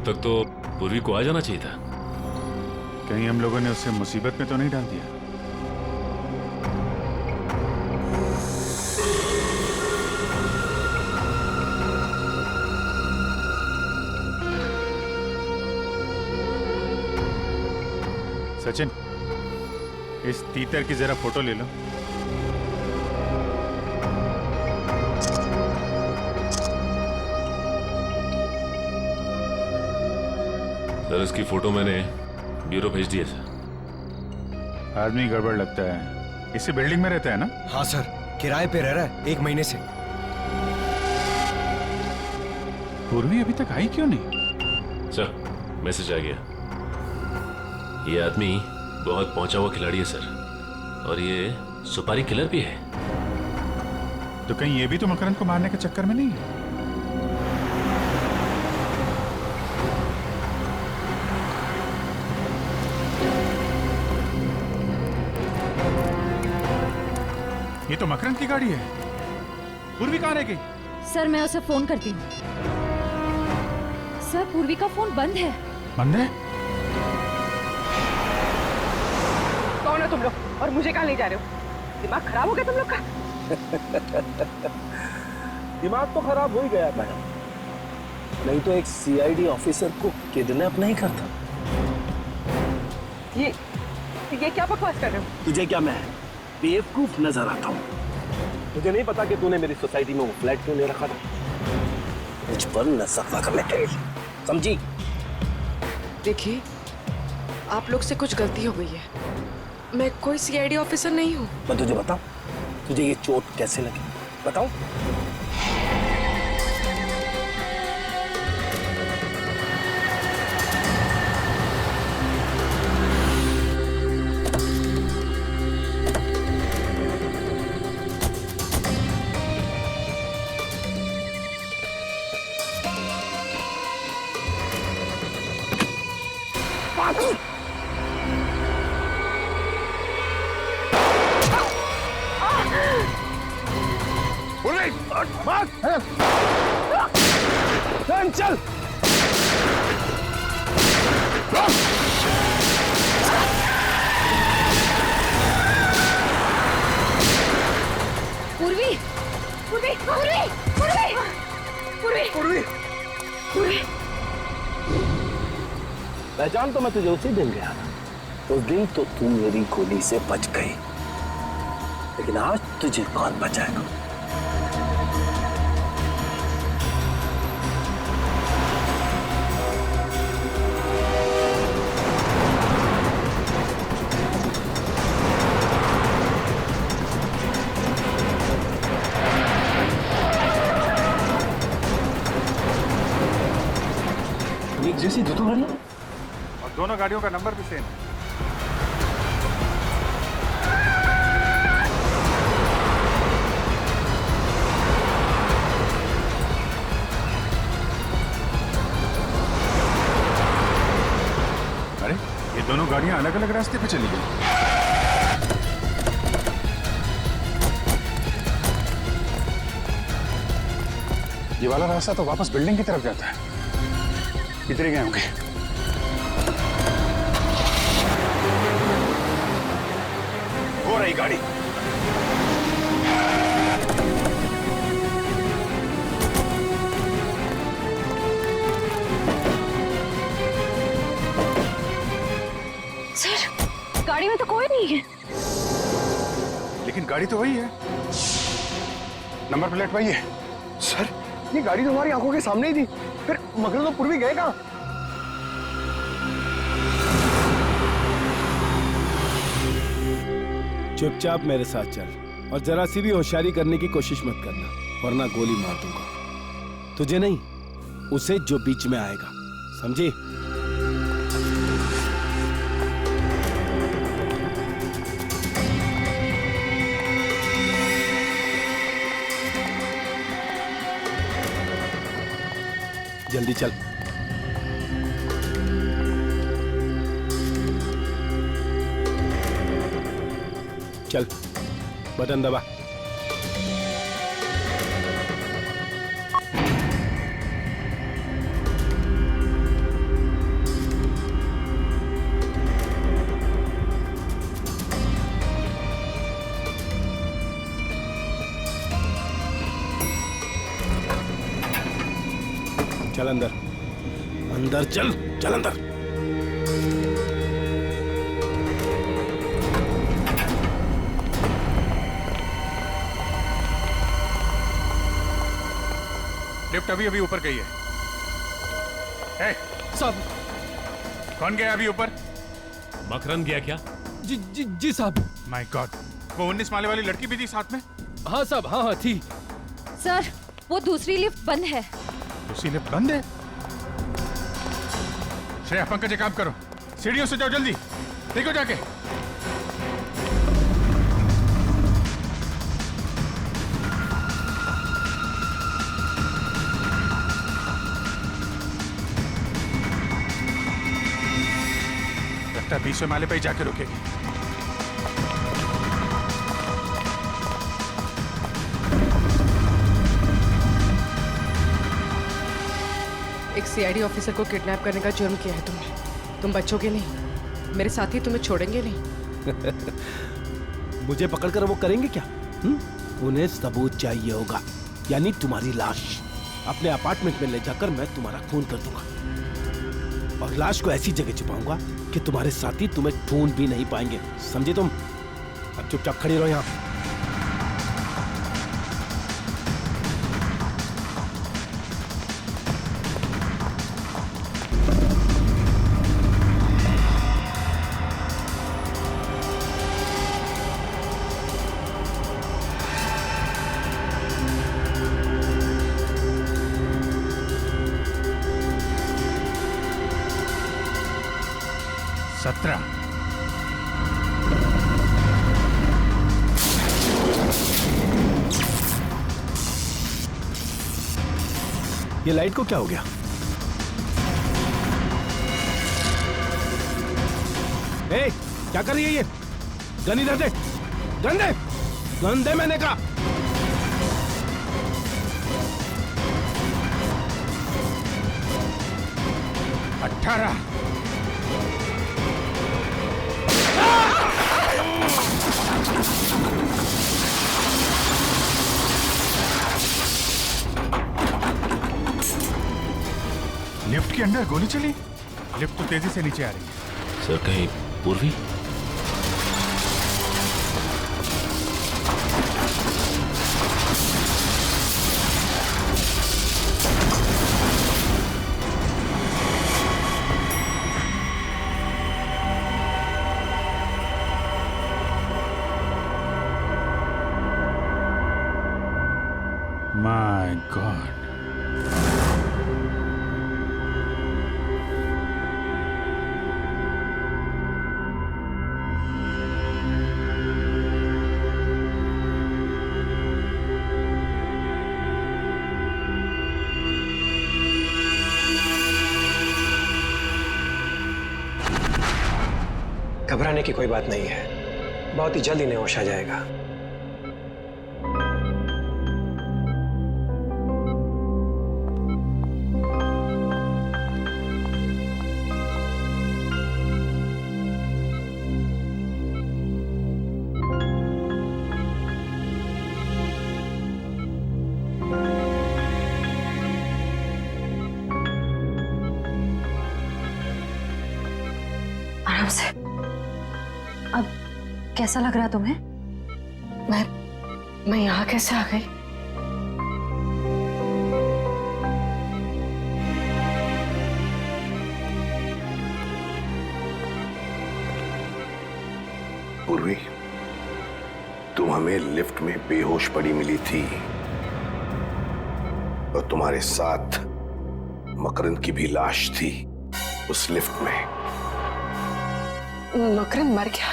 तब तक तो पूर्वी को आ जाना चाहिए था। कहीं हम लोगों ने उसे मुसीबत में तो नहीं डाल दिया? सचिन, इस तीतर की जरा फोटो ले लो। सर इसकी फोटो मैंने ब्यूरो भेज दी है सर। आदमी गड़बड़ लगता है। इसी बिल्डिंग में रहता है ना? हाँ सर, किराए पे रह रहा है 1 महीने से। पूर्वी अभी तक आई क्यों नहीं? सर मैसेज आ गया। ये आदमी बहुत पहुंचा हुआ खिलाड़ी है सर, और ये सुपारी किलर भी है। तो कहीं ये भी तो मकरंद को मारने के चक्कर में नहीं है? ये तो मकरंद की गाड़ी है। पूर्वी कहाँ रह गई? सर मैं उसे फोन करती हूँ। सर पूर्वी का फोन बंद है। बंद है? कौन हो तुम लोग और मुझे कहाँ ले जा रहे हो? दिमाग खराब हो गया तुम लोग का? दिमाग तो खराब हो ही गया मैडम, नहीं तो एक सीआईडी ऑफिसर को किडनैप नहीं करता। ये क्या बकवास कर रहे हो? तुझे क्या मैं बेवकूफ नजर आता हूँ? मुझे नहीं पता कि तूने मेरी सोसाइटी में वो फ्लैट क्यों ले रखा था। मुझ पर नजर रखने के लिए, समझी? देखिए, आप लोग से कुछ गलती हो गई है। मैं कोई सीआईडी ऑफिसर नहीं हूँ। मैं तुझे बताऊं, तुझे ये चोट कैसे लगी बताऊं? चल पूर्वी, पूर्वी, पूर्वी, पूर्वी, पूर्वी, पूर्वी, पूर्वी। पहचान तो मैं तुझे उसी दिन गया था। उस दिन तो तू मेरी गोली से बच गई, लेकिन आज तुझे कौन बचाएगा? एक जैसी दो गाड़ियां, और दोनों गाड़ियों का नंबर भी सेम है। अरे ये दोनों गाड़ियां अलग अलग रास्ते पे चली गई। ये वाला रास्ता तो वापस बिल्डिंग की तरफ जाता है। इधर ही गए होंगे। हो रही गाड़ी। सर गाड़ी में तो कोई नहीं है। लेकिन गाड़ी तो वही है, नंबर प्लेट वही है। सर, ये गाड़ी तो हमारी आंखों के सामने ही थी, फिर मकरंद और पूर्वी गए कहाँ? चुपचाप मेरे साथ चल और जरा सी भी होशियारी करने की कोशिश मत करना, वरना गोली मार दूंगा। तुझे नहीं, उसे जो बीच में आएगा, समझी? जल्दी चल। चल, बटन दबा। चल अंदर, अंदर चल, चल अंदर। लिफ्ट अभी अभी ऊपर गई है। साहब। कौन गया अभी ऊपर? मकरंद गया क्या? जी साहब। माय गॉड, वो 19 माले वाली लड़की भी थी साथ में? हाँ साहब, हाँ थी। सर वो दूसरी लिफ्ट बंद है। दूसरी लिफ्ट बंद है? श्रेया, पंकज एक काम करो, सीढ़ियों से जाओ जल्दी, देखो जाके। लगता है 20वें माले पे ही जाके रुकेगी। एक सीआईडी ऑफिसर को किडनैप करने का जुर्म किया है तुमने। तुम बच्चोगे नहीं, मेरे साथी तुम्हें छोड़ेंगे नहीं। मुझे पकड़कर वो करेंगे क्या? उन्हें सबूत चाहिए होगा, यानी तुम्हारी लाश। अपने अपार्टमेंट में ले जाकर मैं तुम्हारा खून कर दूंगा और लाश को ऐसी जगह छिपाऊंगा कि तुम्हारे साथी तुम्हें ढूंढ भी नहीं पाएंगे। समझे तुम? अब चुपचाप खड़ी रहो यहाँ। ये लाइट को क्या हो गया? ए, क्या कर रही है ये? गन इधर दे, गन दे, गन दे मैंने कहा। लिफ्ट के अंदर गोली चली? लिफ्ट तो तेजी से नीचे आ रही है। सर कहीं पूर्वी? माय गॉड, घबराने की कोई बात नहीं है, बहुत ही जल्द इन्हें होश आ जाएगा। आराम से। अब कैसा लग रहा तुम्हें? मैं यहाँ कैसे आ गई? पूर्वी, तुम हमें लिफ्ट में बेहोश पड़ी मिली थी और तुम्हारे साथ मकरंद की भी लाश थी उस लिफ्ट में। मकरंद मर गया?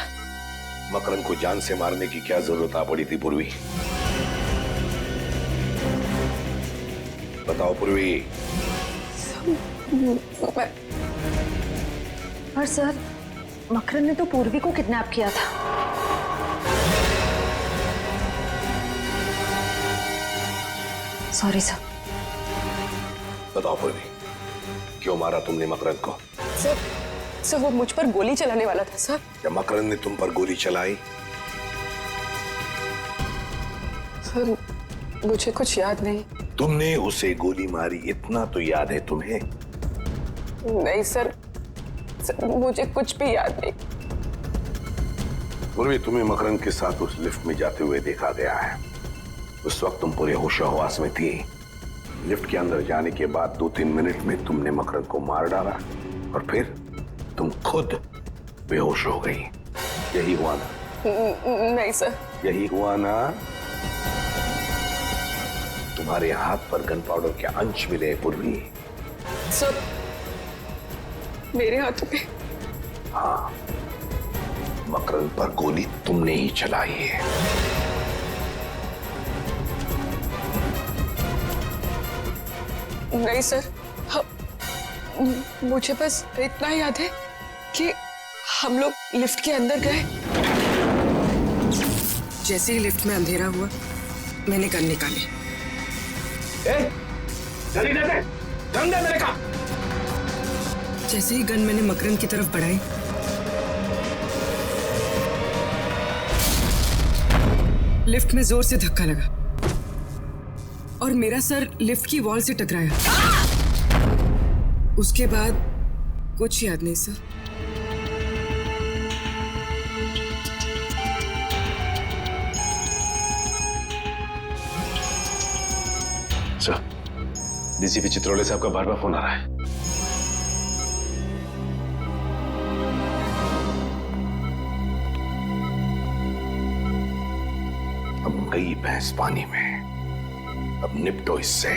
मकरंद को जान से मारने की क्या जरूरत आ पड़ी थी पूर्वी? बताओ पूर्वी। पर सर, मकरंद ने तो पूर्वी को किडनैप किया था। Sorry sir. बताओ पूर्वी, क्यों मारा तुमने मकरंद को? सर वो मुझ पर गोली चलाने वाला था सर। जब मकरंद ने तुम पर गोली चलाई? सर मुझे कुछ याद नहीं। तुमने उसे गोली मारी इतना तो याद है तुम्हें? नहीं सर, मुझे कुछ भी याद नहीं। पूर्वी, तुम्हें मकरंद के साथ उस लिफ्ट में जाते हुए देखा गया है। उस वक्त तुम पूरे होशो-हवास में थी। लिफ्ट के अंदर जाने के बाद 2-3 मिनट में तुमने मकरंद को मार डाला और फिर तुम खुद बेहोश हो गई। यही हुआ ना? नहीं सर। यही हुआ ना? तुम्हारे हाथ पर गन पाउडर के अंश मिले पूर्वी। सर, मेरे हाथों पे? हाँ, मकरंद पर गोली तुमने ही चलाई है। नहीं सर, मुझे बस इतना याद है कि हम लोग लिफ्ट के अंदर गए। जैसे ही लिफ्ट में अंधेरा हुआ, मैंने गन निकाली। जल्दी दे दे, गन दे मेरे का। जैसे ही गन मैंने मकरंद की तरफ बढ़ाई, लिफ्ट में जोर से धक्का लगा और मेरा सर लिफ्ट की वॉल से टकराया। उसके बाद कुछ याद नहीं सर। सर, डीसीपी चित्रोले साहब का बार बार फोन आ रहा है। अब गई भैंस पानी में, अब निपटो इससे।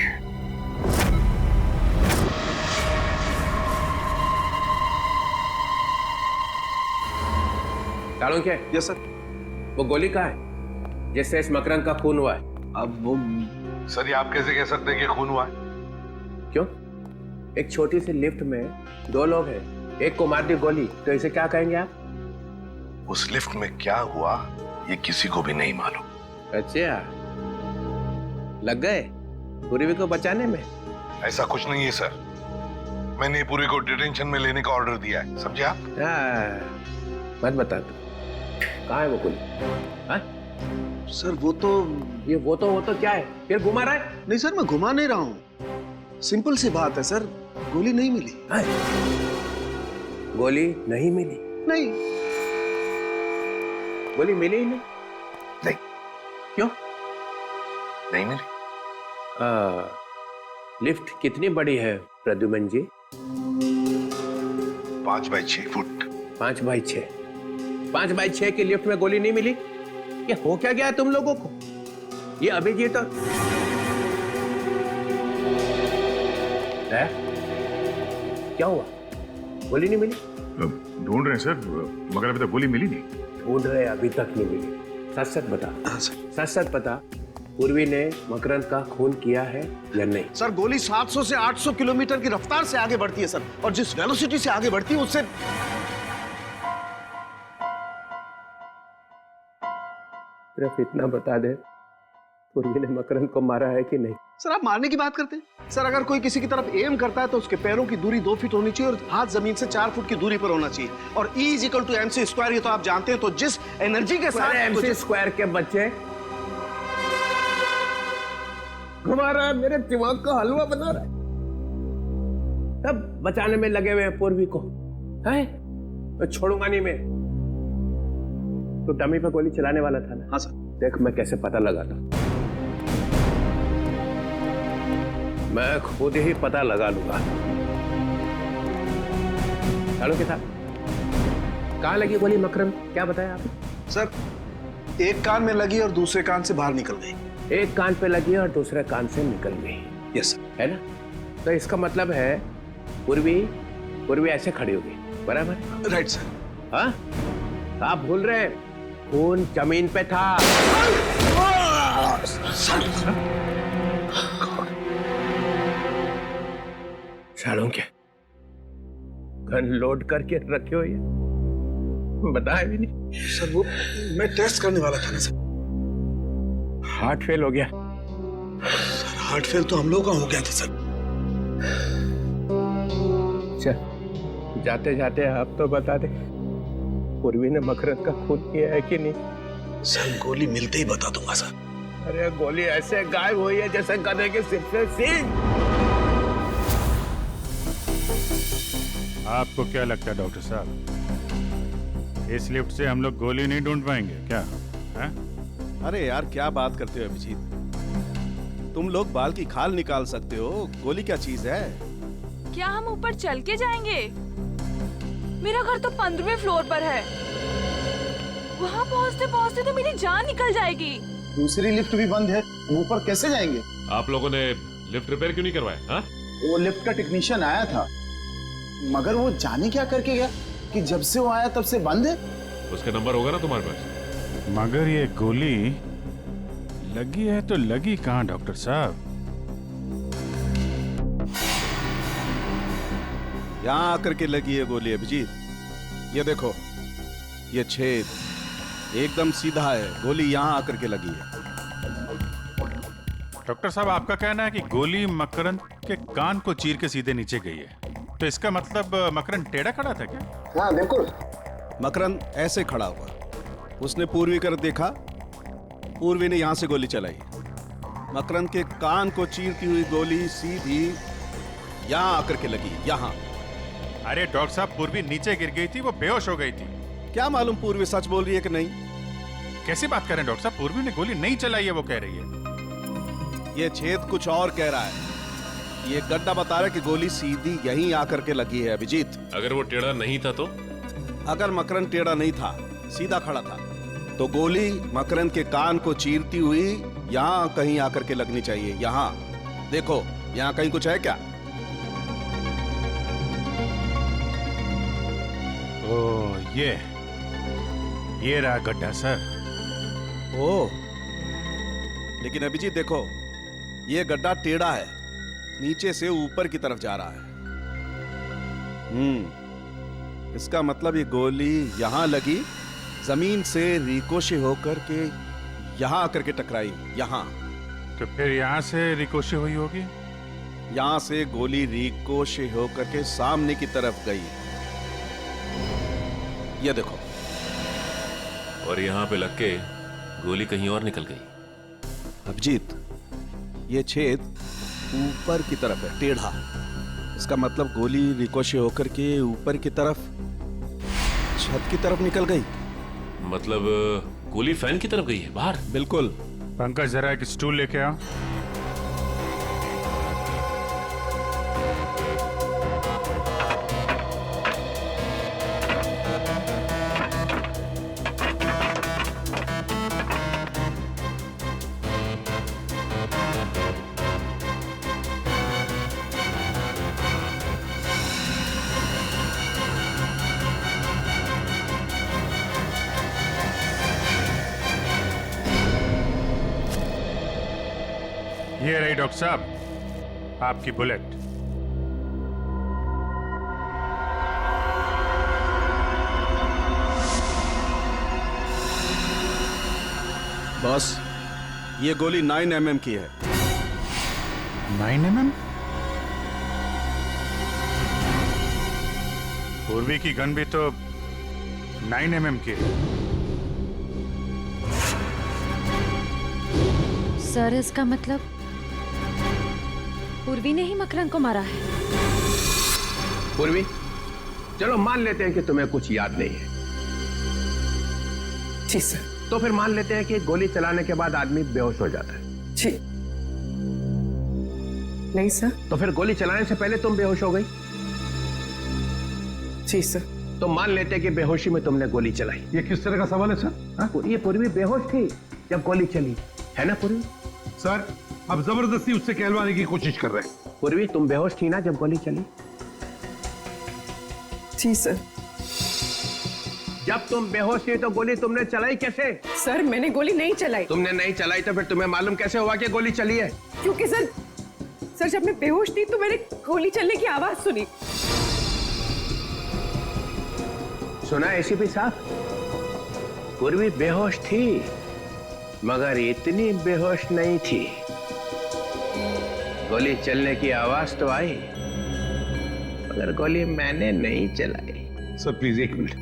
क्या? Yes sir. वो गोली कहाँ है जिससे इस मकरंद का खून हुआ है? अब वो सर, ये आप कैसे कह सकते हैं कि खून हुआ है? क्यों? एक छोटी सी लिफ्ट में 2 लोग हैं, एक को मार दी गोली, तो इसे क्या कहेंगे आप? उस लिफ्ट में क्या हुआ ये किसी को भी नहीं मालूम। अच्छा, लग गए पूर्वी को बचाने में? ऐसा कुछ नहीं है सर, मैंने पूरी को डिटेंशन में लेने का ऑर्डर दिया है, समझे आप? मत बता तू, कहाँ है वो गोली? सर वो तो क्या है? फिर घुमा रहा है? नहीं सर, मैं घुमा नहीं रहा हूँ। सिंपल सी बात है सर, गोली नहीं मिली। गोली नहीं मिली? नहीं, गोली मिली ही नहीं? नहीं। क्यों नहीं मिली? लिफ्ट कितनी बड़ी है प्रद्युमन जी? 5 बाई 6 फुट। 5 बाई 6? 5 बाई 6 की लिफ्ट में गोली नहीं मिली? ये हो क्या गया तुम लोगों को? ये अभिजीत है? क्या हुआ? गोली नहीं मिली? ढूंढ रहे हैं सर, मगर अभी तक गोली मिली नहीं। ढूंढ रहे, अभी तक नहीं मिली। सच सच बता। हाँ सर। सच सच बता, पूर्वी ने मकरंद का खून किया है या नहीं? सर, गोली 700 से 800 किलोमीटर की रफ्तार से आगे बढ़ती है सर, और जिस वेलोसिटी से आगे बढ़ती है उससे। सिर्फ इतना बता दे, पूर्वी ने मकरंद को मारा है कि नहीं? सर, आप मारने की बात करते हैं? सर, अगर कोई किसी की तरफ एम करता है तो उसके पैरों की दूरी 2 फीट होनी चाहिए और हाथ जमीन से 4 फुट की दूरी पर होना चाहिए, और E = MC²। ये तो आप जानते हैं। तो जिस एनर्जी के साथ MC² के बच्चे घुमा रहा है, मेरे दिमाग का हलवा बना रहा है। तब बचाने में लगे हुए हैं पूर्वी को, है? मैं छोड़ूंगा नहीं मैं। तो डमी पे गोली चलाने वाला था ना? हाँ सर। देख मैं कैसे पता लगाता, मैं खुद ही पता लगा लूंगा। चलो के साथ कहाँ लगी गोली मकरंद? क्या बताया आपने? सर, एक कान में लगी और दूसरे कान से बाहर निकल गई। एक कान पे लगी और दूसरे कान से निकल गई। Yes sir. है ना? तो इसका मतलब है पूर्वी ऐसे खड़ी होगी, बराबर? Right sir. हाँ, आप भूल रहे हैं, खून जमीन पे था। सालों के गन लोड करके रखे हो, ये बताया भी नहीं। सर, वो मैं टेस्ट करने वाला था ना सर। हार्ट फेल हो गया। सर, हार्ट फेल तो हम लोगों का हो गया था सर। चल, जाते जाते आप तो बता दे, पूर्वी ने मकरंद का खून किया है कि नहीं? सर, गोली मिलते ही बता दूंगा सर। अरे गोली ऐसे गायब हुई है जैसे गधे के सिर से सींग। आपको क्या लगता है डॉक्टर साहब, इस लिफ्ट से हम लोग गोली नहीं ढूंढ पाएंगे क्या? है? अरे यार क्या बात करते हो अभिजीत, तुम लोग बाल की खाल निकाल सकते हो, गोली क्या चीज है? क्या हम ऊपर चल के जाएंगे? मेरा घर तो 15वें फ्लोर पर है। वहाँ पहुँचते पहुँचते तो मेरी जान निकल जाएगी। दूसरी लिफ्ट भी बंद है, हम ऊपर कैसे जाएंगे? आप लोगों ने लिफ्ट रिपेयर क्यों नहीं करवाया? हाँ? वो लिफ्ट का टेक्नीशियन आया था, मगर वो जाने क्या करके गया कि जब से वो आया तब से बंद है। उसका नंबर होगा ना तुम्हारे पास? मगर ये गोली लगी है तो लगी कहाँ डॉक्टर साहब? यहाँ आकर के लगी है गोली अभिजीत। ये देखो, ये छेद एकदम सीधा है, गोली यहाँ आकर के लगी है। डॉक्टर साहब आपका कहना है कि गोली मकरंद के कान को चीर के सीधे नीचे गई है, तो इसका मतलब मकरंद टेढ़ा खड़ा था क्या? हाँ बिल्कुल। मकरंद ऐसे खड़ा हुआ, उसने पूर्वी कर देखा, पूर्वी ने यहां से गोली चलाई। मकरंद के कान को चीरती हुई गोली सीधी यहां आकर के लगी, यहां। अरे डॉक्टर साहब, पूर्वी नीचे गिर गई थी, वो बेहोश हो गई थी। क्या मालूम पूर्वी सच बोल रही है कि नहीं। कैसी बात कर रहे हैं डॉक्टर साहब? पूर्वी ने गोली नहीं चलाई है, वो कह रही है। ये छेद कुछ और कह रहा है, ये गड्ढा बता रहा है कि गोली सीधी यहीं आकर के लगी है अभिजीत। अगर वो टेढ़ा नहीं था तो? अगर मकरंद टेढ़ा नहीं था, सीधा खड़ा था, तो गोली मकरंद के कान को चीरती हुई यहाँ कहीं आकर के लगनी चाहिए। यहाँ देखो, यहाँ कहीं कुछ है क्या? ओह, ये रहा गड्ढा सर। ओह, लेकिन अभिजीत देखो, ये गड्ढा टेढ़ा है, नीचे से ऊपर की तरफ जा रहा है। इसका मतलब ये गोली यहां लगी, जमीन से रिकोशे होकर के यहां आकर के टकराई, यहां। तो फिर यहां से रिकोशे हुई होगी? यहां से गोली रिकोशे होकर के सामने की तरफ गई, ये देखो। और यहाँ पे लग के गोली कहीं और निकल गई। अभिजीत, ये छेद ऊपर की तरफ है, टेढ़ा। इसका मतलब गोली रिकोशे होकर के ऊपर की तरफ, छत की तरफ निकल गई। मतलब गोली फैन की तरफ गई है, बाहर? बिल्कुल। पंकज, जरा एक स्टूल लेके आओ। ये रही डॉक्टर साहब आपकी बुलेट। बॉस, ये गोली 9 mm की है। 9 mm? पूर्वी की गन भी तो 9 mm की है। सर, इसका मतलब पूर्वी ने ही मकरंद को मारा है। पूर्वी, चलो मान लेते हैं कि तुम्हें कुछ याद नहीं है। जी सर। तो फिर मान लेते हैं कि गोली चलाने के बाद आदमी बेहोश हो जाता है। जी नहीं सर। तो फिर गोली चलाने से पहले तुम बेहोश हो गई? जी सर। तो मान लेते हैं कि बेहोशी में तुमने गोली चलाई। ये किस तरह का सवाल है सर? ये पूर्वी बेहोश थी जब गोली चली, है ना पूर्वी? सर, अब जबरदस्ती उससे कहलवाने की कोशिश कर रहे हैं। पूर्वी, तुम बेहोश थी ना जब गोली चली? जी सर। जब तुम बेहोश थी तो गोली तुमने चलाई कैसे? सर, मैंने गोली नहीं चलाई। तुमने नहीं चलाई तो फिर तुम्हें मालूम कैसे हुआ कि गोली चली है? क्योंकि सर जब मैं बेहोश थी तो मैंने गोली चलने की आवाज सुनी। सुना एसीपी साहब? पूर्वी बेहोश थी, मगर इतनी बेहोश नहीं थी। गोली चलने की आवाज तो आई, मगर गोली मैंने नहीं चलाई। सर प्लीज एक मिनट।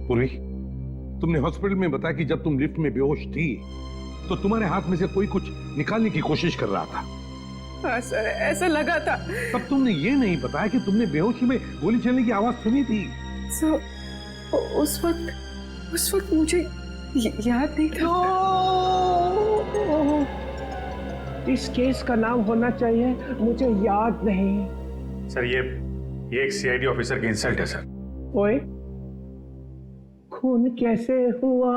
पूर्वी, तुमने हॉस्पिटल में बताया कि जब तुम लिफ्ट में बेहोश थी तो तुम्हारे हाथ में से कोई कुछ निकालने की कोशिश कर रहा था। हाँ सर, ऐसा लगा था। तब तुमने ये नहीं बताया कि तुमने बेहोशी में गोली चलने की आवाज सुनी थी। सर, उस वक्त मुझे याद नहीं था। इस केस का नाम होना चाहिए मुझे याद नहीं। सर ये एक सीआईडी ऑफिसर की इंसल्ट है सर। ओए, खून कैसे हुआ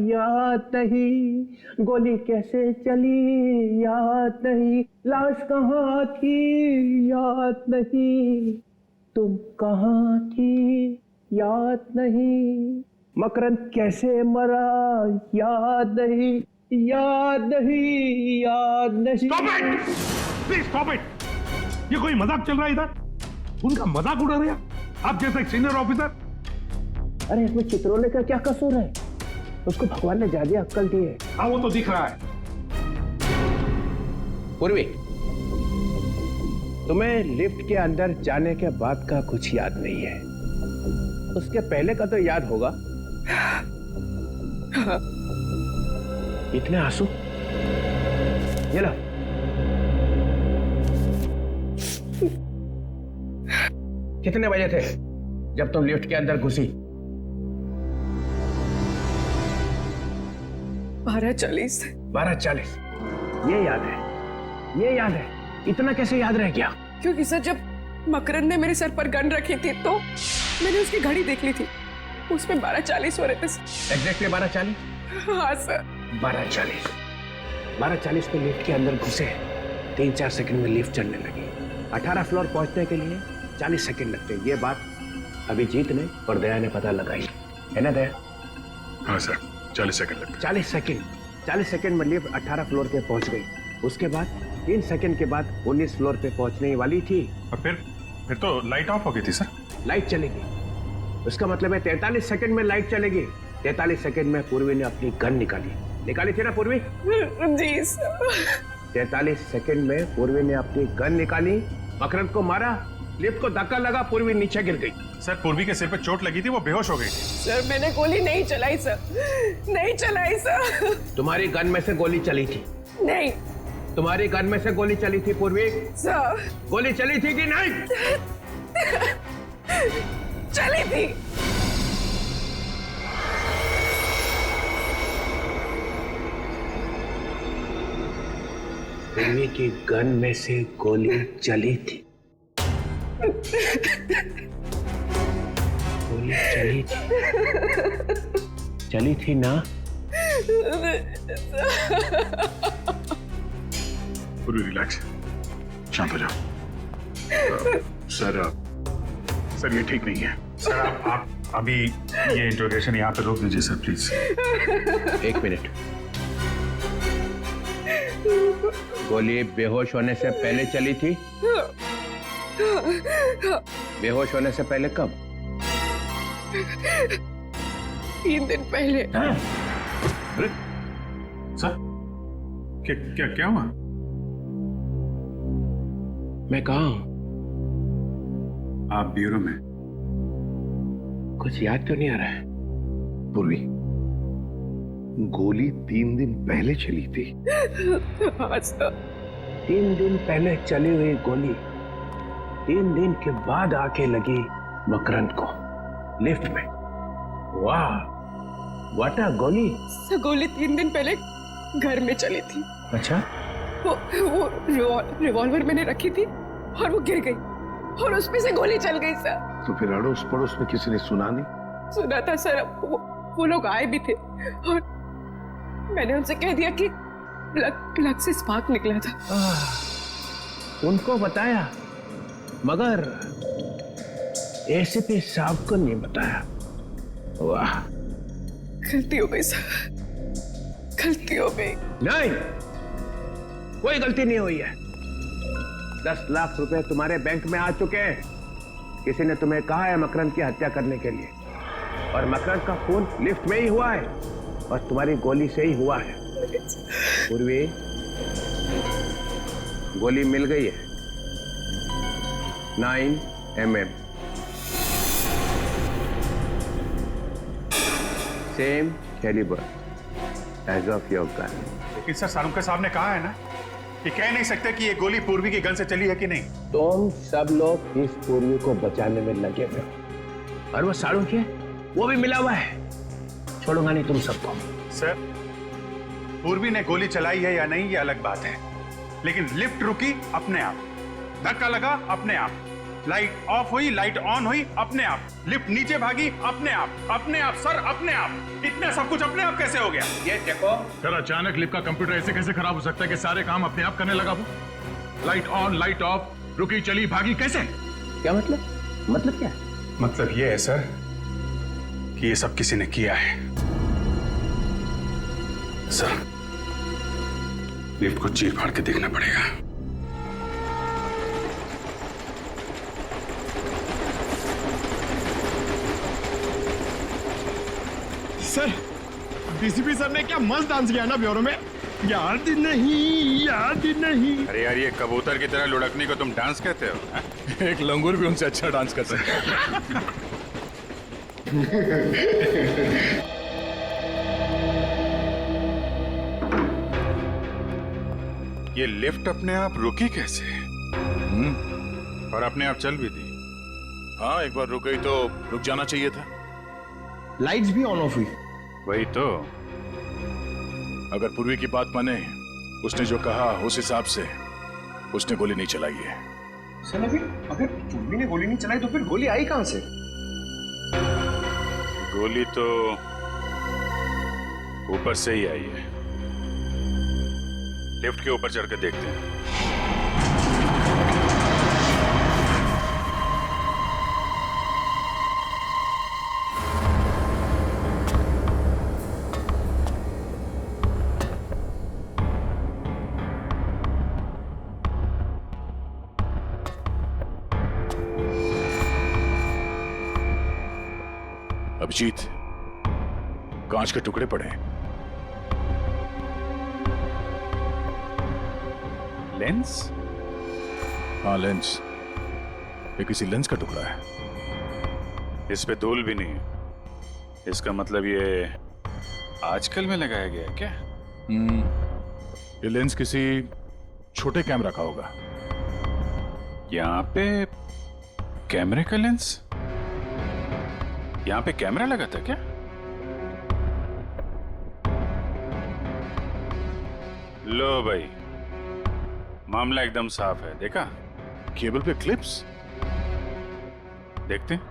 याद नहीं, गोली कैसे चली याद नहीं, लाश कहाँ थी याद नहीं, तुम कहाँ थी याद नहीं, मकरंद कैसे मरा याद नहीं, याद नहीं, याद नहीं। Stop it! Please stop it! ये कोई मजाक चल रहा है इधर? उनका मजाक उड़ा रहे हैं आप जैसा एक सीनियर ऑफिसर। अरे इसमें चित्रोले का क्या कसूर है? उसको भगवान ने ज्यादा अक्ल दी है। हाँ वो तो दिख रहा है। पूर्वी, तुम्हें लिफ्ट के अंदर जाने के बाद का कुछ याद नहीं है, उसके पहले का तो याद होगा। इतने आंसू? ये लो। कितने बजे थे जब तुम लिफ्ट के अंदर घुसी? 12:40। 12:40। ये याद है, ये याद है। इतना कैसे याद रह गया? क्योंकि सर जब मकरंद ने मेरे सर पर गन रखी थी तो मैंने उसकी घड़ी देख ली थी, उसमें 12:40 हो रहे थे। एग्जैक्टली 12:40? हाँ सर। 12:40। 12:40 पे लिफ्ट के अंदर घुसे, 3-4 सेकंड में लिफ्ट चलने लगी। 18 फ्लोर पहुंचने के लिए 40 सेकंड लगते। ये बात अभिजीत ने और दया ने पता लगाई है ना दया? हाँ सर, 40 सेकंड लगते। 40 सेकंड में लिफ्ट 18 फ्लोर पे पहुंच गई। उसके बाद 3 सेकंड के बाद 19 फ्लोर पे पहुंचने वाली थी। और फिर तो लाइट ऑफ हो गई थी सर। लाइट चलेगी, उसका मतलब है 43 सेकंड में लाइट चलेगी। 43 सेकंड में पूर्वी ने अपनी गन निकाली थी ना पूर्वी? जी सर। 43 सेकंड में पूर्वी ने अपनी गन निकाली, मकरंद को मारा, लिफ्ट को धक्का लगा, पूर्वी नीचे गिर गई। सर पूर्वी के सिर पे चोट लगी थी, वो बेहोश हो गई थी। सर मैंने गोली नहीं चलाई सर, नहीं चलाई सर। तुम्हारी गन में से गोली चली थी? नहीं। तुम्हारी गन में से गोली चली थी पूर्वी? सर गोली चली थी कि नहीं? चली थी। पूर्वी की गन में से गोली चली थी। गोली चली थी ना? पूरी रिलैक्स, शांत हो जाओ। सर ये ठीक नहीं है सर। आप अभी ये इंट्रोगेशन यहाँ पे रोक दीजिए सर प्लीज। 1 मिनट। गोली बेहोश होने से पहले चली थी? बेहोश होने से पहले कब? 3 दिन पहले। अरे सर क्या हुआ? मैं कहाँ हूं? आप ब्यूरो में। कुछ याद तो नहीं आ रहा है। पूर्वी, गोली 3 दिन पहले चली थी। 3 दिन पहले चली हुई गोली 3 दिन के बाद आके लगी मकरंद को लिफ्ट में। वाह, व्हाट अ गोली। गोली 3 दिन पहले घर में चली थी। अच्छा? वो रिवॉल्वर मैंने रखी थी और वो गिर गई और उसमें से गोली चल गई सर। तो फिर अड़ोस पड़ोस में किसी ने सुना नहीं? सुना था सर, वो लोग आए भी थे और मैंने उनसे कह दिया कि प्लग से स्पार्क निकला था। उनको बताया मगर एसीपी साहब को नहीं बताया। वाह, गलती हो गई सर, गलती हो गई। नहीं, कोई गलती नहीं हुई है। 10 लाख रुपए तुम्हारे बैंक में आ चुके हैं। किसी ने तुम्हें कहा है मकरंद की हत्या करने के लिए, और मकरंद का खून लिफ्ट में ही हुआ है और तुम्हारी गोली से ही हुआ है। पूर्वी, गोली मिल गई है। 9 mm, same calibre, as of your gun. लेकिन सर सालुंके साहब ने कहा है ना कि कह नहीं सकते कि ये गोली पूर्वी की गन से चली है कि नहीं। तुम सब लोग इस पूर्वी को बचाने में लगे हुए हो और वो सालुंके वो भी मिला हुआ है। छोड़ूंगा नहीं तुम सबको। सर पूर्वी ने गोली चलाई है या नहीं ये अलग बात है, लेकिन लिफ्ट रुकी अपने आप, धक्का लगा अपने आप, लाइट ऑफ हुई लाइट ऑन हुई अपने आप, लिफ्ट नीचे भागी अपने आप सर अपने आप। इतना सब कुछ अपने आप कैसे हो गया? ये देखो सर, अचानक लिफ्ट का कंप्यूटर ऐसे कैसे खराब हो सकता है कि सारे काम अपने आप करने लगा वो? लाइट ऑन लाइट ऑफ, रुकी चली भागी, कैसे? क्या मतलब क्या है? मतलब ये है सर कि ये सब किसी ने किया है। सर लिफ्ट को चीर फाड़ के देखना पड़ेगा। सर डीसीपी सर ने क्या मस्त डांस किया ना ब्यूरो में। याद नहीं। अरे यार ये कबूतर की तरह लुढ़कने को तुम डांस कहते हो? एक लंगूर भी उनसे अच्छा डांस कर सकता है। ये लिफ्ट अपने आप रुकी कैसे? और अपने आप चल भी दी। हाँ, एक बार रुक गई तो रुक जाना चाहिए था। लाइट्स भी ऑन ऑफ हुई। वही तो। अगर पूर्वी की बात माने, उसने जो कहा उस हिसाब से उसने गोली नहीं चलाई है। सर अगर पूर्वी ने गोली नहीं चलाई तो फिर गोली आई कहां से? गोली तो ऊपर से ही आई है। लिफ्ट के ऊपर चढ़कर देखते हैं। अभिजीत, कांच के टुकड़े पड़े हैं। लेंस? हाँ, लेंस। ये किसी लेंस का टुकड़ा है। इस पे धूल भी नहीं है। इसका मतलब ये आजकल में लगाया गया है क्या? ये लेंस किसी छोटे कैमरा का होगा। यहाँ पे कैमरे का लेंस? यहाँ पे कैमरा लगा था क्या? लो भाई, मामला एकदम साफ है। देखा? केबल पे क्लिप्स देखते हैं।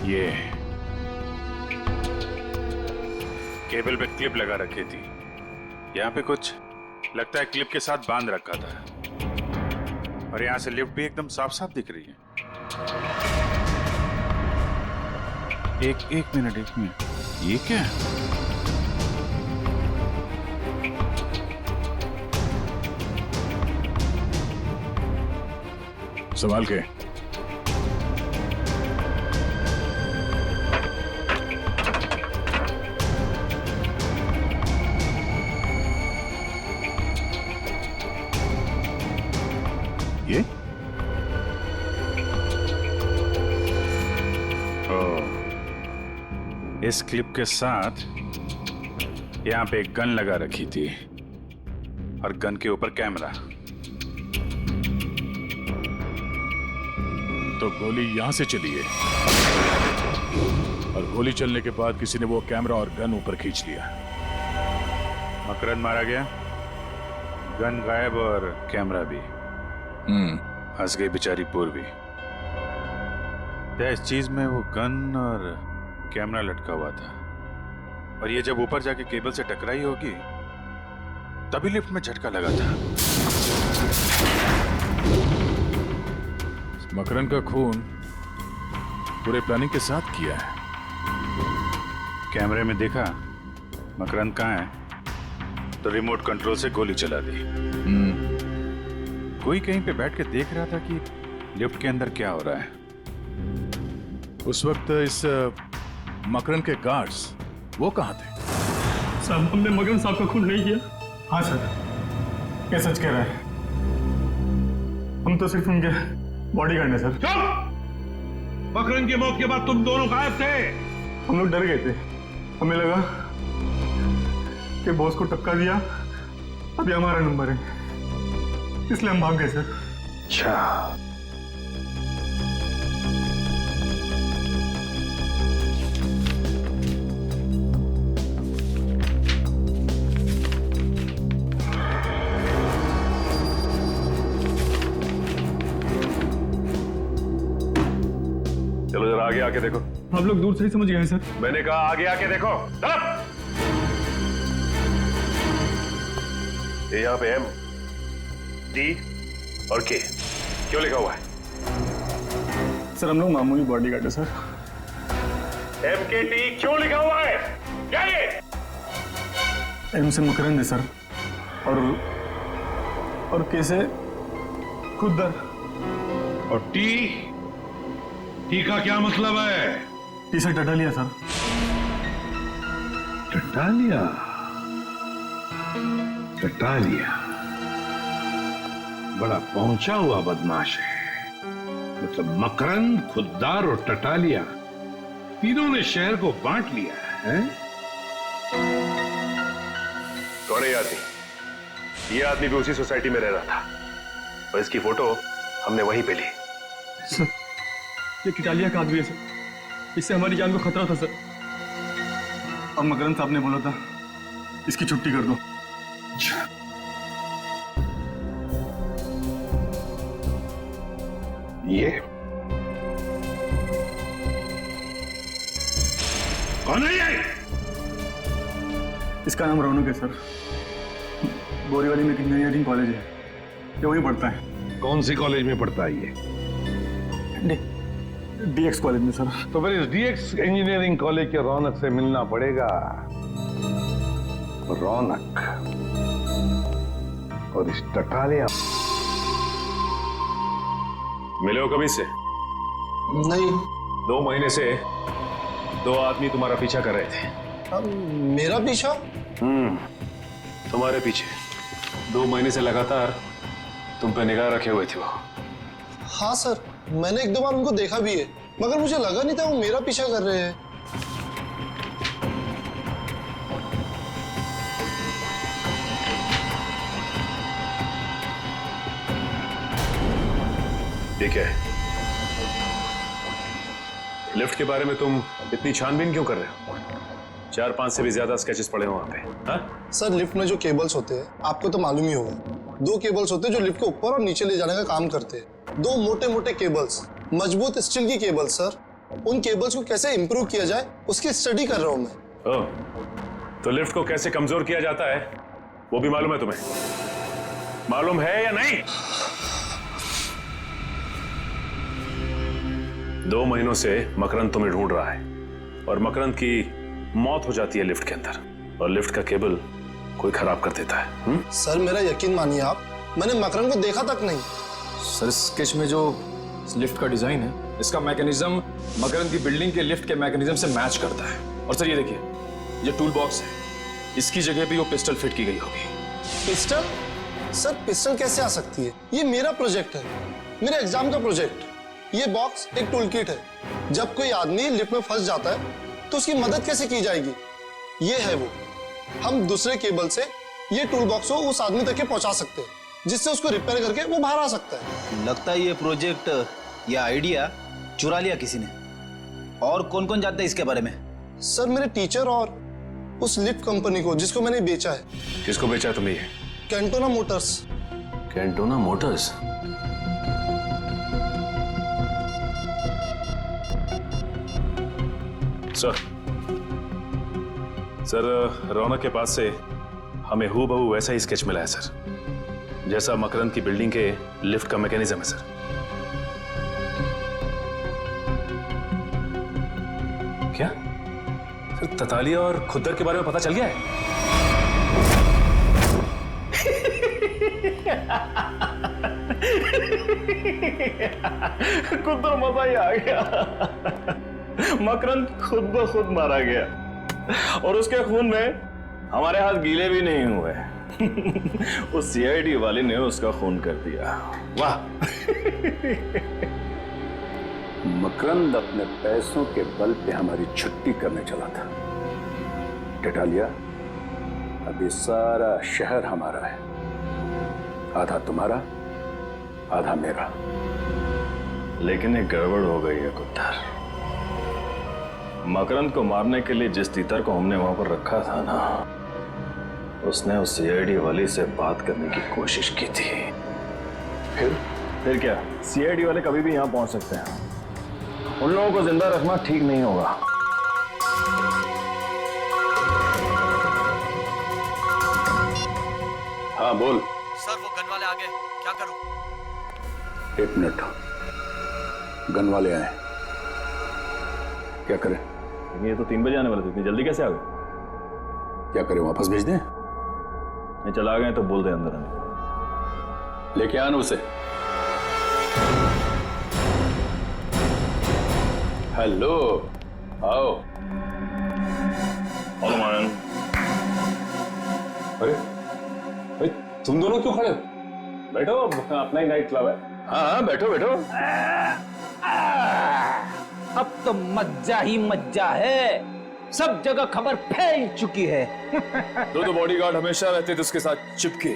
ये केबल पे क्लिप लगा रखी थी। यहाँ पे कुछ लगता है क्लिप के साथ बांध रखा था। और यहाँ से लिफ्ट भी एकदम साफ साफ दिख रही है। एक मिनट ये क्या है? संभाल के। ये इस क्लिप के साथ यहाँ पे एक गन लगा रखी थी और गन के ऊपर कैमरा। तो गोली यहां से चली है और गोली चलने के बाद किसी ने वो कैमरा और गन ऊपर खींच लिया। मकरंद मारा गया, गन गायब और कैमरा भी। हंस गई बेचारी पूर्वी। इस चीज में वो गन और कैमरा लटका हुआ था और ये जब ऊपर जाके केबल से टकराई होगी तभी लिफ्ट में झटका लगा था। मकरंद का खून पूरे प्लानिंग के साथ किया है। कैमरे में देखा मकरंद कहाँ है तो रिमोट कंट्रोल से गोली चला दी। कोई कहीं पे बैठ के देख रहा था कि लिफ्ट के अंदर क्या हो रहा है। उस वक्त इस मकरंद के गार्ड्स वो कहाँ थे? साहब, हमने मकरंद साहब का खून नहीं किया। हाँ सर, ये सच कह रहा है। हम तो सिर्फ उनके बॉडीगार्ड हैं सर। मकरंद की मौत के बाद तुम दोनों गायब थे। हम लोग डर गए थे, हमें लगा कि बॉस को टपका दिया, अभी हमारा नंबर है, इसलिए हम भाग गए सर। अच्छा, चलो जरा आगे आके देखो। आप लोग दूर से ही समझ गए हैं सर। मैंने कहा आगे आके देखो। ये यहाँ पे एम, डी और के क्यों लिखा हुआ है? सर हम लोग मामूली बॉडीगार्ड है सर। एम के टी क्यों लिखा हुआ है? क्या ये? एम से मकरंद है सर, और के से खुदर। और टी का क्या मतलब है? टी से टटालिया सर। टटालिया, टटालिया बड़ा पहुंचा हुआ बदमाश है। मतलब मकरंद, खुद्दार और टटालिया तीनों ने शहर को बांट लिया है। कौन है ये आदमी? ये आदमी भी उसी सोसाइटी में रह रहा था और इसकी फोटो हमने वहीं पे ली। सर ये टटालिया का आदमी है सर, इससे हमारी जान को खतरा था सर। और मकरंद साहब ने बोला था इसकी छुट्टी कर दो। ये कौन है ये? इसका नाम रौनक है सर। बोरीवली में इंजीनियरिंग कॉलेज है, ये वहीं पढ़ता है। कौन सी कॉलेज में पढ़ता है ये? डीएक्स कॉलेज में सर। तो फिर इस डीएक्स इंजीनियरिंग कॉलेज के रौनक से मिलना पड़ेगा। रौनक और इस टटालिया मिले हो कभी से? नहीं। 2 महीने से 2 आदमी तुम्हारा पीछा कर रहे थे। मेरा पीछा? तुम्हारे पीछे 2 महीने से लगातार तुम पे निगाह रखे हुए थे वो। हाँ सर, मैंने 1-2 बार उनको देखा भी है, मगर मुझे लगा नहीं था वो मेरा पीछा कर रहे हैं। ठीक है, लिफ्ट के बारे में तुम इतनी छानबीन क्यों कर रहे हो? 4-5 से भी ज्यादा स्केचेस पड़े हो वहां पे। हाँ? सर लिफ्ट में जो केबल्स होते हैं आपको तो मालूम ही होगा। 2 केबल्स होते हैं जो लिफ्ट के ऊपर और नीचे ले जाने का काम करते हैं। 2 मोटे मोटे केबल्स, मजबूत स्टील की केबल्स सर। उन केबल्स को कैसे इंप्रूव किया जाए उसकी स्टडी कर रहा हूं मैं। ओह, तो लिफ्ट को कैसे कमजोर किया जाता है वो भी मालूम है तुम्हें? मालूम है या नहीं? 2 महीनों से मकरंद तुम्हें ढूंढ रहा है और मकरंद की मौत हो जाती है लिफ्ट के अंदर और लिफ्ट का केबल कोई खराब कर देता है। सर मेरा यकीन मानिए आप, मैंने मकरंद को देखा तक नहीं। सर स्केच में जो लिफ्ट का डिजाइन है, इसका मैकेनिज्म मकरंद की बिल्डिंग के लिफ्ट के मैकेनिज्म से मैच करता है। और सर ये देखिए, ये टूल बॉक्स है, इसकी जगह पे वो पिस्टल फिट की गई होगी। पिस्टल? सर पिस्टल कैसे आ सकती है? ये मेरा प्रोजेक्ट है, मेरे एग्जाम का प्रोजेक्ट। ये बॉक्स एक टूल किट है। जब कोई आदमी लिफ्ट में फंस जाता है तो उसकी मदद कैसे की जाएगी? ये है वो। हम दूसरे केबल से ये टूल बॉक्स को उस आदमी तक पहुंचा सकते हैं, जिससे उसको रिपेयर करके वो बाहर आ सकता है। लगता है ये प्रोजेक्ट या आइडिया चुरा लिया किसी ने। और कौन कौन जानता है इसके बारे में? सर मेरे टीचर और उस लिफ्ट कंपनी को जिसको मैंने बेचा है। किसको बेचा तुमने ये? Cantona Motors. Cantona Motors? Sir Raunak के पास से हमें हूबहू वैसा ही स्केच मिला है सर, जैसा मकरंद की बिल्डिंग के लिफ्ट का मैकेनिज्म है सर। क्या सर ततालिया और खुद्दर के बारे में पता चल गया है? खुद्दर मजा ही आ गया। मकरंद खुद ब खुद मारा गया और उसके खून में हमारे हाथ गीले भी नहीं हुए। उस सीआईडी वाले ने उसका खून कर दिया। वाह। मकरंद अपने पैसों के बल पे हमारी छुट्टी करने चला था। टिटालिया, अभी सारा शहर हमारा है, आधा तुम्हारा आधा मेरा। लेकिन एक गड़बड़ हो गई है कुत्तर। मकरंद को मारने के लिए जिस तीतर को हमने वहां पर रखा था ना, उसने उस सीआईडी वाले से बात करने की कोशिश की थी। फिर क्या, सीआईडी वाले कभी भी यहां पहुंच सकते हैं। उन लोगों को जिंदा रखना ठीक नहीं होगा। हाँ बोल। सर वो गन वाले आ गए, क्या करूं? 1 मिनट, गन वाले आए, क्या करें? ये तो 3 बजे आने वाले थे, इतनी जल्दी कैसे आ गए? क्या करें, वापस भेज दें? नहीं, चला गए तो बोल दे अंदर आने। लेके आना उसे। हेलो, आओ। अरे तुम दोनों क्यों खड़े हो? बैठो, अपना ही नाइट क्लब है। हाँ बैठो बैठो। अब तो मज्जा ही मज्जा है, सब जगह खबर फैल चुकी है। दो बॉडीगार्ड हमेशा रहते थे उसके साथ चिपके,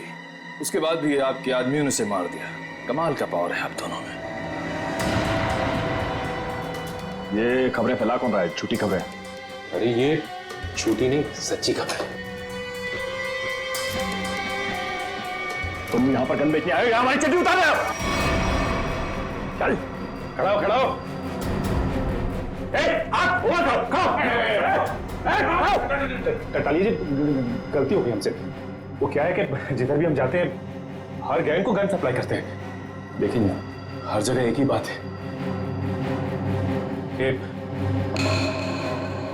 उसके बाद भी आपके आदमियों ने उसे मार दिया। कमाल का पावर है आप दोनों में। ये खबरें फैला कौन रहा है? झूठी खबरें। अरे ये झूठी नहीं, सच्ची खबर है। तुम यहां पर गन बेचने आए हो या हमारी चड्डी उतार रहे हो? चल खड़ा हो, खड़ा हो। टटाली जी, गलती हो गई हमसे। वो क्या है कि जिधर भी हम जाते हैं हर गैंग को गन सप्लाई करते हैं। लेकिन हर जगह एक ही बात है कि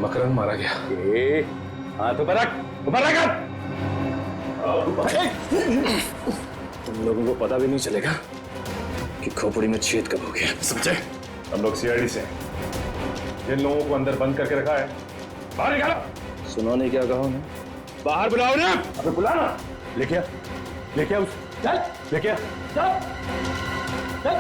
मकरंद मारा गया। हाँ तो तुम लोगों को पता भी नहीं चलेगा कि खोपड़ी में छेद कब हो गया, समझे? हम लोग सीआईडी से हैं। जिन लोगों को अंदर बंद करके रखा है बाहर निकालो। सुनो नहीं क्या कहा उन्हें? बाहर बुलाओ ना। अबे बुलाना। लेके आ उस, चल लेके आ, चल चल।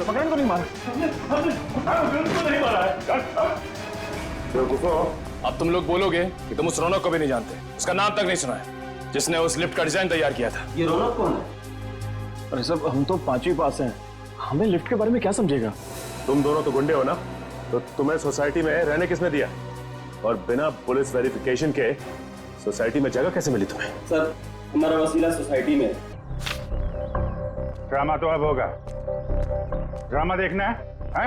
मकरंद को नहीं मारा। अब तुम लोग बोलोगे कि तुम उस रौनक को भी नहीं जानते, उसका नाम तक नहीं सुना है, जिसने उस लिफ्ट का डिजाइन तैयार किया था। ये रौनक कौन है? अरे सब हम तो 5वीं पास हैं, हमें लिफ्ट के बारे में क्या समझेगा? तुम दोनों तो गुंडे हो ना, तो तुम्हें सोसाइटी में रहने किसने दिया? और बिना पुलिस वेरिफिकेशन के सोसाइटी में जगह कैसे मिली तुम्हें? सर हमारा वसीला सोसाइटी में। ड्रामा तो अब होगा। ड्रामा देखना है?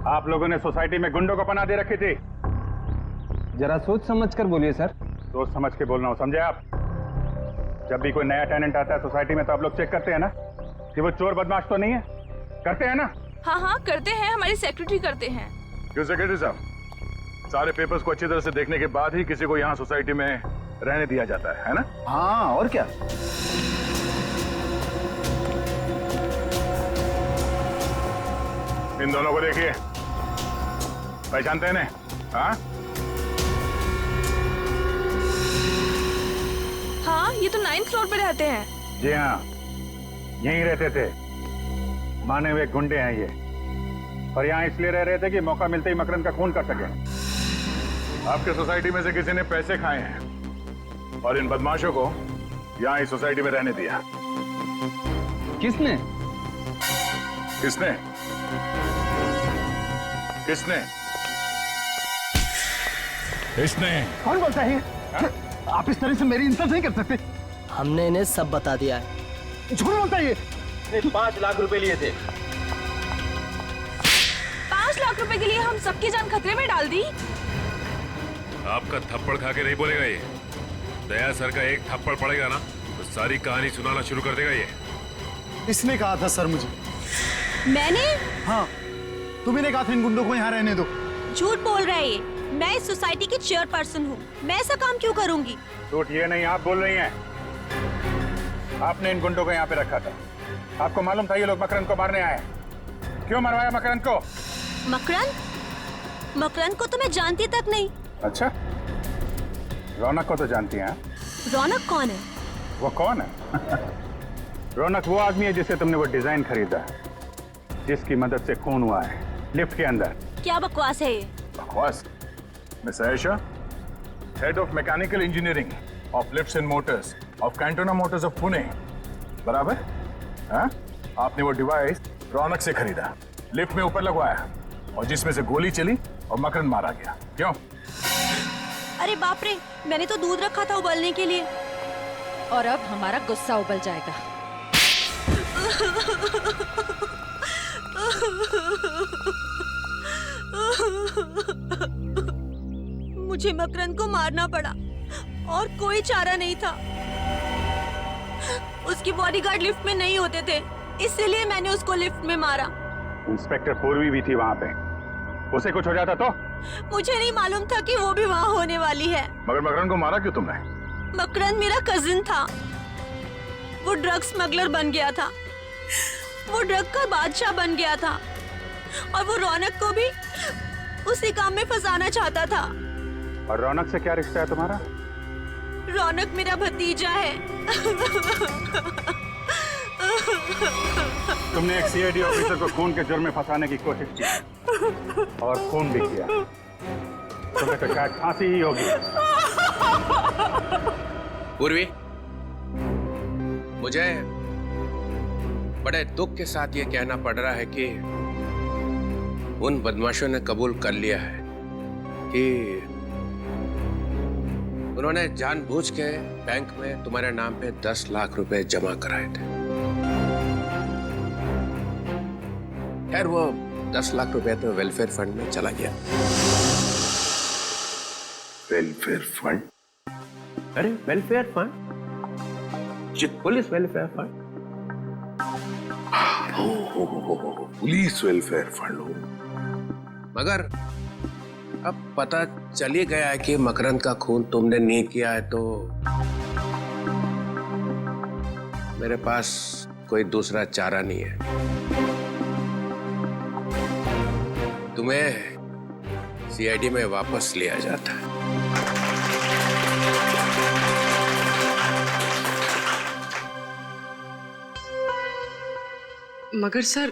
आप लोगों ने सोसाइटी में गुंडों को पनाह दे रखी थी। जरा सोच समझ कर बोलिए सर। सोच समझ के बोलना हो, समझे आप? जब भी कोई नया टेनेंट आता है सोसाइटी में तो आप लोग चेक करते हैं ना कि वो चोर बदमाश तो नहीं है? करते हैं ना? हाँ हाँ करते हैं, हमारी सेक्रेटरी करते हैं। क्यों सेक्रेटरी साहब, सारे पेपर्स को अच्छी तरह से देखने के बाद ही किसी को यहाँ सोसाइटी में रहने दिया जाता है ना? हाँ और क्या। इन दोनों को देखिए, पहचानते हैं इन्हें? हाँ हाँ, ये तो 9th फ्लोर पे रहते हैं। जी हाँ, यहीं रहते थे। माने हुए गुंडे हैं ये, और यहाँ इसलिए रह रहे थे कि मौका मिलते ही मकरंद का खून कर सके। आपके सोसाइटी में से किसी ने पैसे खाए हैं और इन बदमाशों को यहाँ इस सोसाइटी में रहने दिया। किसने? किसने? किसने? इसने। कौन बोलता है? आप इस तरह से मेरी इंसल्ट नहीं कर सकते। हमने इन्हें सब बता दिया है। झूठ बोलता है ये। 5 लाख रुपए लिए थे। 5 लाख रुपए के लिए हम सबकी जान खतरे में डाल दी। आपका थप्पड़ खा के नहीं बोलेगा ये। दया सर का एक थप्पड़ पड़ेगा ना तो सारी कहानी सुनाना शुरू कर देगा ये। इसने कहा था सर मुझे। मैंने? हाँ, तुम्ही ने कहा था इन गुंडों को यहाँ रहने दो। झूठ बोल रहा है ये। मैं इस सोसाइटी की चेयरपर्सन हूँ, मैं ऐसा काम क्यों करूँगी? झूठ ये नहीं, आप बोल रही हैं। आपने इन गुंडों को यहाँ पे रखा था। आपको मालूम था ये लोग मकरंद को मारने आए हैं। क्यों मरवाया मकरंद को? मकरंद? मकरंद को तो मैं जानती तक नहीं। अच्छा, रौनक को तो जानती हैं। रौनक कौन है? वो कौन है? रौनक वो आदमी है जिससे तुमने वो डिजाइन खरीदा, जिसकी मदद से खून हुआ है लिफ्ट के अंदर। क्या बकवास है ये? बकवास? Miss Ayesha, head of mechanical engineering of lifts and Motors of Cantona Motors of Pune, बराबर? हाँ? आपने वो डिवाइस रौनक से खरीदा, लिफ्ट में ऊपर लगवाया और जिसमें से गोली चली और मकरंद मारा गया। क्यों? अरे बाप रे, मैंने तो दूध रखा था उबलने के लिए। और अब हमारा गुस्सा उबल जाएगा। मुझे मकरंद को मारना पड़ा और कोई चारा नहीं था। उसकी बॉडीगार्ड लिफ्ट में नहीं होते थे, इसलिए मैंने उसको लिफ्ट में मारा। इंस्पेक्टर पूर्वी भी थी वहां पे, उसे कुछ हो जाता तो? मुझे नहीं मालूम था कि वो भी वहां होने वाली है। मगर मकरंद को मारा क्यों तुमने? मकरंद मेरा कजिन था, वो ड्रग स्मगलर बन गया था, वो ड्रग का बादशाह बन गया था और वो रौनक को भी उसी काम में फंसाना चाहता था। और रौनक से क्या रिश्ता है तुम्हारा? रौनक मेरा भतीजा है। तुमने एक सीआईडी ऑफिसर को खून के जुर्म में फंसाने की कोशिश की और खून भी किया। तुम्हें तो शायद फांसी ही होगी। पूर्वी, मुझे बड़े दुख के साथ ये कहना पड़ रहा है कि उन बदमाशों ने कबूल कर लिया है कि उन्होंने जानबूझ के बैंक में तुम्हारे नाम पे 10 लाख रुपए जमा कराए थे। खैर वो 10 लाख रुपए तो वेलफेयर फंड में चला गया। Welfare fund? अरे welfare fund, police welfare fund. Police welfare fund हो। मगर अब पता चल ही गया है कि मकरंद का खून तुमने नहीं किया है, तो मेरे पास कोई दूसरा चारा नहीं है। तुम्हें सीआईडी में वापस लिया जाता है। मगर सर,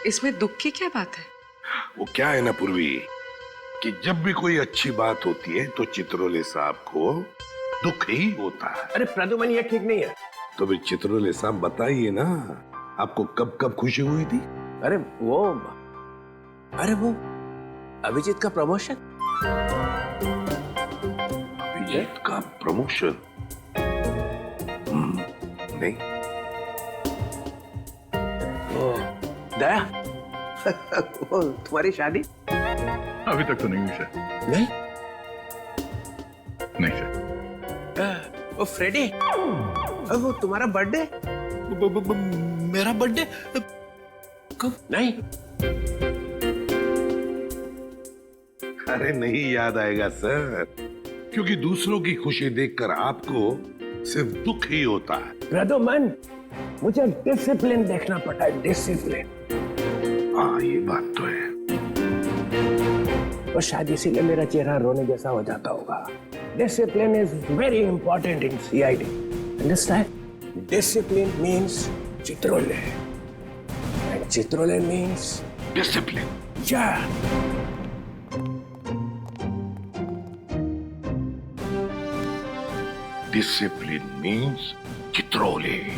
इसमें दुख की क्या बात है? वो क्या है ना पूर्वी, कि जब भी कोई अच्छी बात होती है तो चित्रोले साहब को दुख ही होता है। अरे प्रदुमन, ये ठीक नहीं है। तो भी चित्रोले साहब बताइए ना, आपको कब कब खुशी हुई थी? अरे वो अभिजीत का प्रमोशन। अभिजीत का प्रमोशन? नहीं। दया, वो तुम्हारी शादी? अभी तक तो नहीं हुई सर। नहीं? नहीं सर। वो फ्रेडी, वो तुम्हारा बर्थडे? मेरा बर्थडे कब? नहीं। अरे नहीं याद आएगा सर, क्योंकि दूसरों की खुशी देखकर आपको सिर्फ दुख ही होता है। प्रदुमन, मुझे डिसिप्लिन देखना पड़ता है, डिसिप्लिन। हाँ ये बात तो है। और शायद इसीलिए मेरा चेहरा रोने जैसा हो जाता होगा। Discipline is very important in CID. Understand? Discipline means Chitrole. And Chitrole means discipline. Yeah. Discipline means Chitrole.